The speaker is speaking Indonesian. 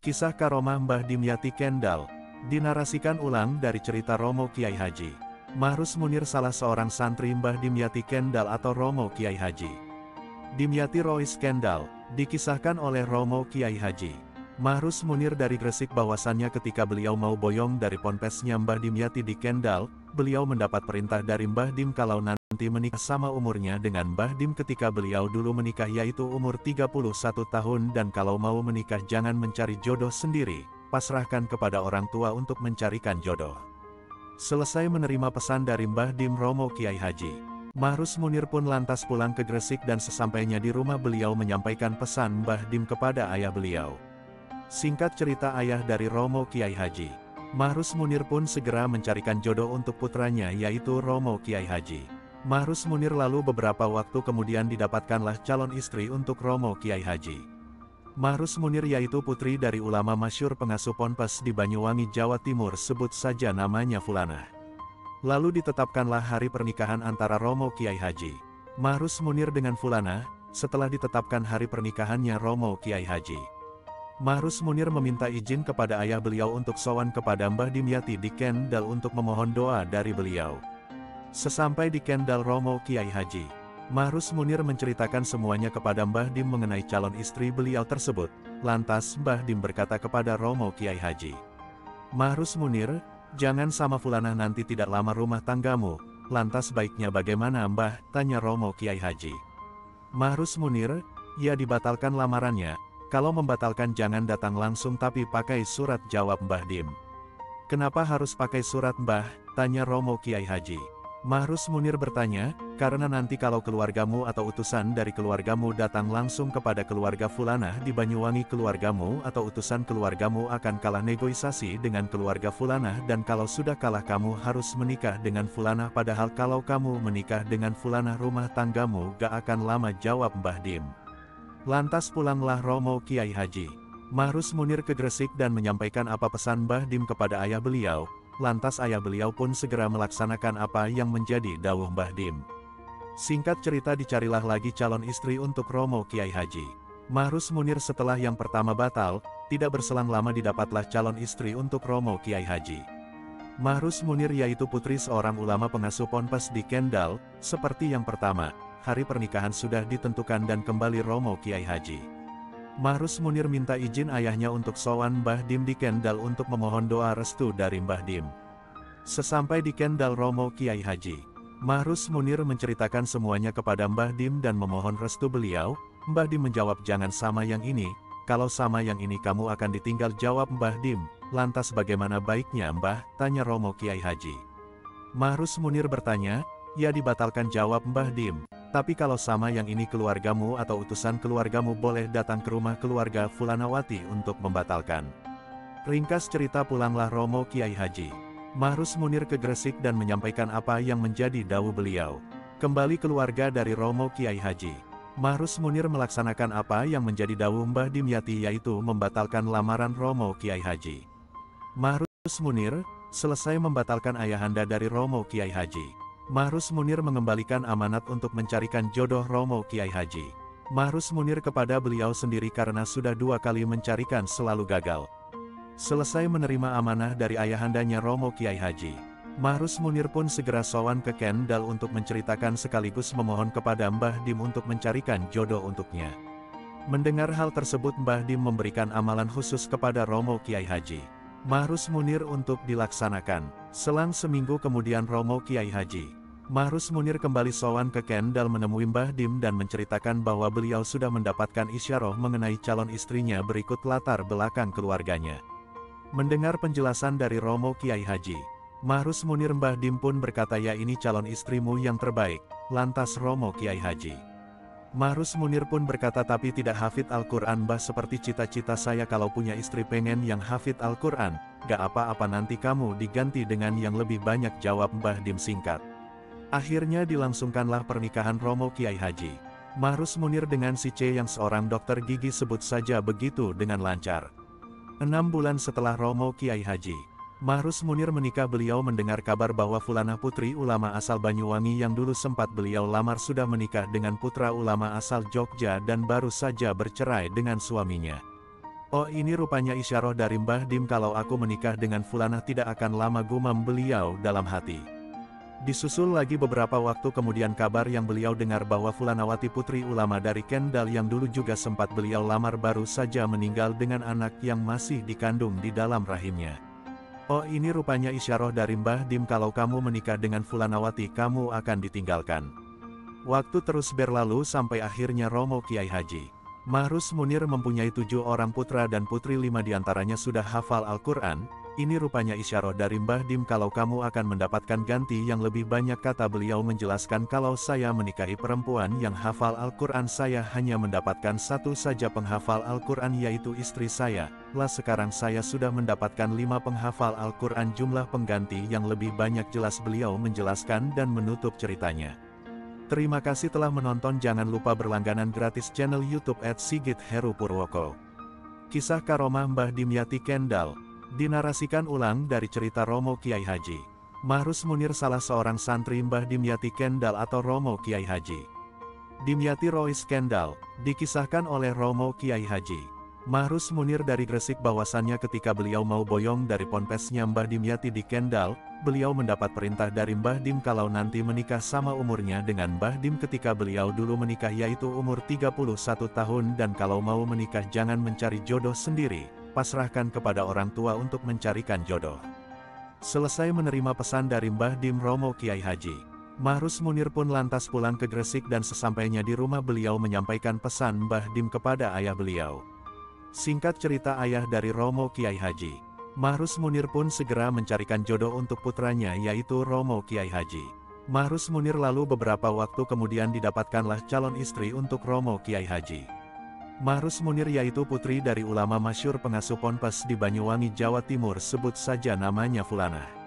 Kisah Karomah Mbah Dimyati Kendal, dinarasikan ulang dari cerita Romo Kiai Haji Mahrus Munir, salah seorang santri Mbah Dimyati Kendal atau Romo Kiai Haji Dimyati Rois Kendal, dikisahkan oleh Romo Kiai Haji Mahrus Munir dari Gresik bahwasannya ketika beliau mau boyong dari ponpesnya Mbah Dimyati di Kendal, beliau mendapat perintah dari Mbah Dim kalau nanti menikah sama umurnya dengan Mbah Dim ketika beliau dulu menikah, yaitu umur 31 tahun, dan kalau mau menikah jangan mencari jodoh sendiri, pasrahkan kepada orang tua untuk mencarikan jodoh. Selesai menerima pesan dari Mbah Dim Romo Kiai Haji Mahrus Munir pun lantas pulang ke Gresik, dan sesampainya di rumah beliau menyampaikan pesan Mbah Dim kepada ayah beliau. Singkat cerita, ayah dari Romo Kiai Haji Mahrus Munir pun segera mencarikan jodoh untuk putranya, yaitu Romo Kiai Haji Mahrus Munir. Lalu beberapa waktu kemudian didapatkanlah calon istri untuk Romo Kiai Haji Mahrus Munir, yaitu putri dari ulama masyhur pengasuh ponpes di Banyuwangi, Jawa Timur, sebut saja namanya Fulanah. Lalu ditetapkanlah hari pernikahan antara Romo Kiai Haji Mahrus Munir dengan Fulanah. Setelah ditetapkan hari pernikahannya Romo Kiai Haji Mahrus Munir meminta izin kepada ayah beliau untuk sowan kepada Mbah Dimyati di Kendal untuk memohon doa dari beliau. Sesampai di Kendal Romo Kiai Haji Mahrus Munir menceritakan semuanya kepada Mbah Dim mengenai calon istri beliau tersebut. Lantas Mbah Dim berkata kepada Romo Kiai Haji Mahrus Munir, jangan sama Fulanah, nanti tidak lama rumah tanggamu. Lantas baiknya bagaimana Mbah? Tanya Romo Kiai Haji Mahrus Munir, ya dibatalkan lamarannya. Kalau membatalkan jangan datang langsung tapi pakai surat, jawab Mbah Dim. Kenapa harus pakai surat Mbah? Tanya Romo Kiai Haji Mahrus Munir bertanya, karena nanti kalau keluargamu atau utusan dari keluargamu datang langsung kepada keluarga Fulanah di Banyuwangi, keluargamu atau utusan keluargamu akan kalah negosiasi dengan keluarga Fulanah, dan kalau sudah kalah kamu harus menikah dengan Fulanah, padahal kalau kamu menikah dengan Fulanah rumah tanggamu gak akan lama, jawab Mbah Dim. Lantas pulanglah Romo Kiai Haji Mahrus Munir ke Gresik dan menyampaikan apa pesan Mbah Dim kepada ayah beliau. Lantas ayah beliau pun segera melaksanakan apa yang menjadi dawuh Mbah Dim. Singkat cerita, dicarilah lagi calon istri untuk Romo Kiai Haji Mahrus Munir. Setelah yang pertama batal, tidak berselang lama didapatlah calon istri untuk Romo Kiai Haji Mahrus Munir, yaitu putri seorang ulama pengasuh ponpes di Kendal. Seperti yang pertama, hari pernikahan sudah ditentukan dan kembali Romo Kiai Haji Mahrus Munir minta izin ayahnya untuk sowan Mbah Dim di Kendal untuk memohon doa restu dari Mbah Dim. Sesampai di Kendal Romo Kiai Haji Mahrus Munir menceritakan semuanya kepada Mbah Dim dan memohon restu beliau. Mbah Dim menjawab, jangan sama yang ini, kalau sama yang ini kamu akan ditinggal, jawab Mbah Dim. Lantas bagaimana baiknya Mbah? Tanya Romo Kiai Haji Mahrus Munir bertanya, ya dibatalkan, jawab Mbah Dim. Tapi kalau sama yang ini keluargamu atau utusan keluargamu boleh datang ke rumah keluarga Fulanawati untuk membatalkan. Ringkas cerita, pulanglah Romo Kiai Haji Mahrus Munir ke Gresik dan menyampaikan apa yang menjadi dawuh beliau. Kembali keluarga dari Romo Kiai Haji Mahrus Munir melaksanakan apa yang menjadi dawuh Mbah Dimyati, yaitu membatalkan lamaran Romo Kiai Haji Mahrus Munir. Selesai membatalkan ayahanda dari Romo Kiai Haji Mahrus Munir mengembalikan amanat untuk mencarikan jodoh Romo Kiai Haji Mahrus Munir kepada beliau sendiri karena sudah 2 kali mencarikan selalu gagal. Selesai menerima amanah dari ayahandanya Romo Kiai Haji Mahrus Munir pun segera sowan ke Kendal untuk menceritakan sekaligus memohon kepada Mbah Dim untuk mencarikan jodoh untuknya. Mendengar hal tersebut, Mbah Dim memberikan amalan khusus kepada Romo Kiai Haji Mahrus Munir untuk dilaksanakan. Selang seminggu kemudian Romo Kiai Haji Mahrus Munir kembali sowan ke Kendal menemui Mbah Dim dan menceritakan bahwa beliau sudah mendapatkan isyarah mengenai calon istrinya. Berikut latar belakang keluarganya. Mendengar penjelasan dari Romo Kiai Haji Mahrus Munir, Mbah Dim pun berkata, ya ini calon istrimu yang terbaik. Lantas Romo Kiai Haji Mahrus Munir pun berkata, tapi tidak hafid Al-Quran Mbah, seperti cita-cita saya kalau punya istri pengen yang hafid Al-Quran. Gak apa-apa, nanti kamu diganti dengan yang lebih banyak, jawab Mbah Dim singkat. Akhirnya dilangsungkanlah pernikahan Romo Kiai Haji Mahrus Munir dengan si C yang seorang dokter gigi, sebut saja begitu, dengan lancar. 6 bulan setelah Romo Kiai Haji Mahrus Munir menikah, beliau mendengar kabar bahwa Fulanah, putri ulama asal Banyuwangi yang dulu sempat beliau lamar, sudah menikah dengan putra ulama asal Jogja dan baru saja bercerai dengan suaminya. Oh ini rupanya isyarah dari Mbah Dim kalau aku menikah dengan Fulanah tidak akan lama, gumam beliau dalam hati. Disusul lagi beberapa waktu kemudian kabar yang beliau dengar bahwa Fulanawati putri ulama dari Kendal yang dulu juga sempat beliau lamar baru saja meninggal dengan anak yang masih dikandung di dalam rahimnya. Oh ini rupanya isyarah dari Mbah Dim kalau kamu menikah dengan Fulanawati kamu akan ditinggalkan. Waktu terus berlalu sampai akhirnya Romo Kiai Haji Mahrus Munir mempunyai 7 orang putra dan putri, 5 diantaranya sudah hafal Al-Quran. Ini rupanya isyarah dari Mbah Dim kalau kamu akan mendapatkan ganti yang lebih banyak, kata beliau menjelaskan kalau saya menikahi perempuan yang hafal Al-Quran saya hanya mendapatkan satu saja penghafal Al-Quran yaitu istri saya. Lah sekarang saya sudah mendapatkan 5 penghafal Al-Quran, jumlah pengganti yang lebih banyak, jelas beliau menjelaskan dan menutup ceritanya. Terima kasih telah menonton, jangan lupa berlangganan gratis channel YouTube @sigit_heru_purwoko. Kisah karomah Mbah Dimyati Kendal, dinarasikan ulang dari cerita Romo Kiai Haji Mahrus Munir, salah seorang santri Mbah Dimyati Kendal atau Romo Kiai Haji Dimyati Rois Kendal, dikisahkan oleh Romo Kiai Haji Mahrus Munir dari Gresik bahwasannya ketika beliau mau boyong dari ponpesnya Mbah Dimyati di Kendal, beliau mendapat perintah dari Mbah Dim kalau nanti menikah sama umurnya dengan Mbah Dim ketika beliau dulu menikah yaitu umur 31 tahun, dan kalau mau menikah jangan mencari jodoh sendiri, pasrahkan kepada orang tua untuk mencarikan jodoh. Selesai menerima pesan dari Mbah Dim Romo Kiai Haji Mahrus Munir pun lantas pulang ke Gresik dan sesampainya di rumah beliau menyampaikan pesan Mbah Dim kepada ayah beliau. Singkat cerita, ayah dari Romo Kiai Haji Mahrus Munir pun segera mencarikan jodoh untuk putranya yaitu Romo Kiai Haji Mahrus Munir. Lalu beberapa waktu kemudian didapatkanlah calon istri untuk Romo Kiai Haji Mahrus Munir yaitu putri dari ulama masyhur pengasuh ponpes di Banyuwangi, Jawa Timur, sebut saja namanya Fulanah.